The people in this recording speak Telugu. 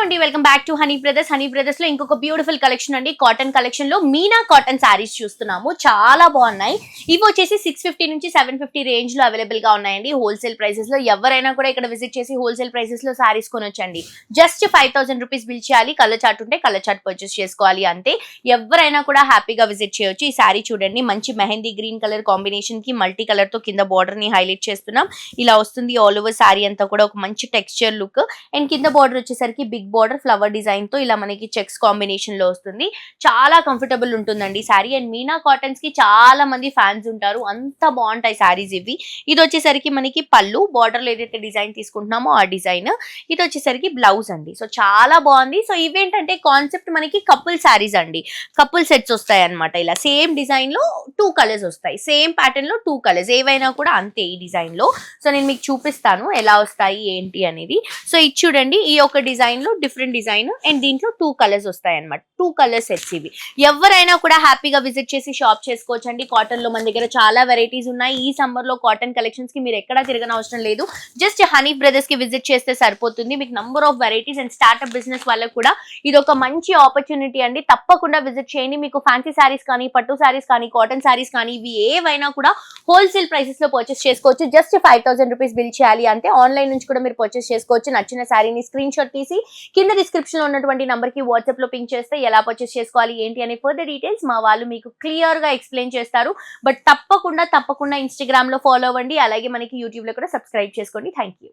అండి welcome back to honey brothers లో ఇంకొక బ్యూటిఫుల్ కలెక్షన్ అండి. కాటన్ కలెక్షన్ లో మీనా కాటన్ సారీస్ చూస్తున్నాము. చాలా బాగున్నాయి. ఇవి వచ్చేసి 650 నుంచి 750 రేంజ్ లో అవైలబుల్ గా ఉన్నాయండి. హోల్సేల్ ప్రైసెస్ లో ఎవరైనా కూడా ఇక్కడ విజిట్ చేసి హోల్సేల్ ప్రైసెస్ లో సారీస్ కొనొచ్చండి. జస్ట్ 5000 రూపీస్ బిల్ చేయాలి. కలర్ చార్ట్ ఉంటే కలర్ చార్ట్ పర్చేస్ చేసుకోవాలి అంతే. ఎవరైనా కూడా హ్యాపీగా విజిట్ చేయొచ్చు. ఈ సారీ చూడండి, మంచి మెహందీ గ్రీన్ కలర్ కాంబినేషన్ కి మల్టీ కలర్ తో కింద బార్డర్ ని హైలైట్ చేస్తున్నాం. ఇలా వస్తుంది ఆల్ ఓవర్ సారీ అంతా కూడా ఒక మంచి టెక్స్చర్ లుక్. అండ్ కింద బార్డర్ వచ్చేసరికి బిగ్ బార్డర్ ఫ్లవర్ డిజైన్ తో ఇలా మనకి చెక్స్ కాంబినేషన్ లో వస్తుంది. చాలా కంఫర్టబుల్ ఉంటుందండి సారీ. అండ్ మీనా కాటన్స్ కి చాలా మంది ఫ్యాన్స్ ఉంటారు. అంత బాగుంటాయి సారీస్ ఇవి. ఇది వచ్చేసరికి మనకి పళ్ళు, బార్డర్ లో ఏదైతే డిజైన్ తీసుకుంటున్నామో ఆ డిజైన్. ఇది వచ్చేసరికి బ్లౌజ్ అండి. సో చాలా బాగుంది. సో ఇవేంటంటే కాన్సెప్ట్ మనకి కపుల్ సారీస్ అండి. కపుల్ సెట్స్ వస్తాయి అనమాట. ఇలా సేమ్ డిజైన్ లో 2 కలర్స్ వస్తాయి. సేమ్ ప్యాటర్న్ లో 2 కలర్స్ ఏవైనా కూడా అంతే ఈ డిజైన్ లో. సో నేను మీకు చూపిస్తాను ఎలా వస్తాయి ఏంటి అనేది. సో ఇది చూడండి, ఈ ఒక డిజైన్ లో డిఫరెంట్ డిజైన్ అండ్ దీంట్లో 2 కలర్స్ వస్తాయి అనమాట. 2 కలర్ సెట్స్ ఇవి. ఎవరైనా కూడా హ్యాపీగా విజిట్ చేసి షాప్ చేసుకోవచ్చు అండి. కాటన్ లో మన దగ్గర చాలా వెరైటీస్ ఉన్నాయి. ఈ సమ్మర్ లో కాటన్ కలెక్షన్స్ కి మీరు ఎక్కడా తిరగని అవసరం లేదు. జస్ట్ హనీ బ్రదర్స్ కి విజిట్ చేస్తే సరిపోతుంది. మీకు number of varieties and startup business వాళ్ళకు కూడా ఇది ఒక మంచి ఆపర్చునిటీ అండి. తప్పకుండా విజిట్ చేయండి. మీకు ఫ్యాన్సీ సారీస్ కానీ, పట్టు సారీస్ కానీ, కాటన్ సారీస్ కానీ ఇవి ఏవైనా కూడా హోల్సేల్ ప్రైసెస్ లో పర్చేస్ చేసుకోవచ్చు. జస్ట్ 5000 రూపీస్ బిల్ చేయాలి అంతే. ఆన్లైన్ నుంచి కూడా మీరు పర్చేస్ చేసుకోవచ్చు. నచ్చిన సారీని స్క్రీన్ షాట్ తీసి కింద డిస్క్రిప్షన్ లో ఉన్నటువంటి నంబర్ కి వాట్సాప్ లో పింక్ చేస్తే ఎలా పర్చేస్ చేసుకోవాలి ఏంటి అనే ఫర్దర్ డీటెయిల్స్ మా వాళ్ళు మీకు క్లియర్ గా ఎక్స్ప్లెయిన్ చేస్తారు. బట్ తప్పకుండా ఇన్స్టాగ్రామ్ లో ఫాలో అవ్వండి. అలాగే మనకి యూట్యూబ్ లో కూడా సబ్స్క్రైబ్ చేసుకోండి. Thank you.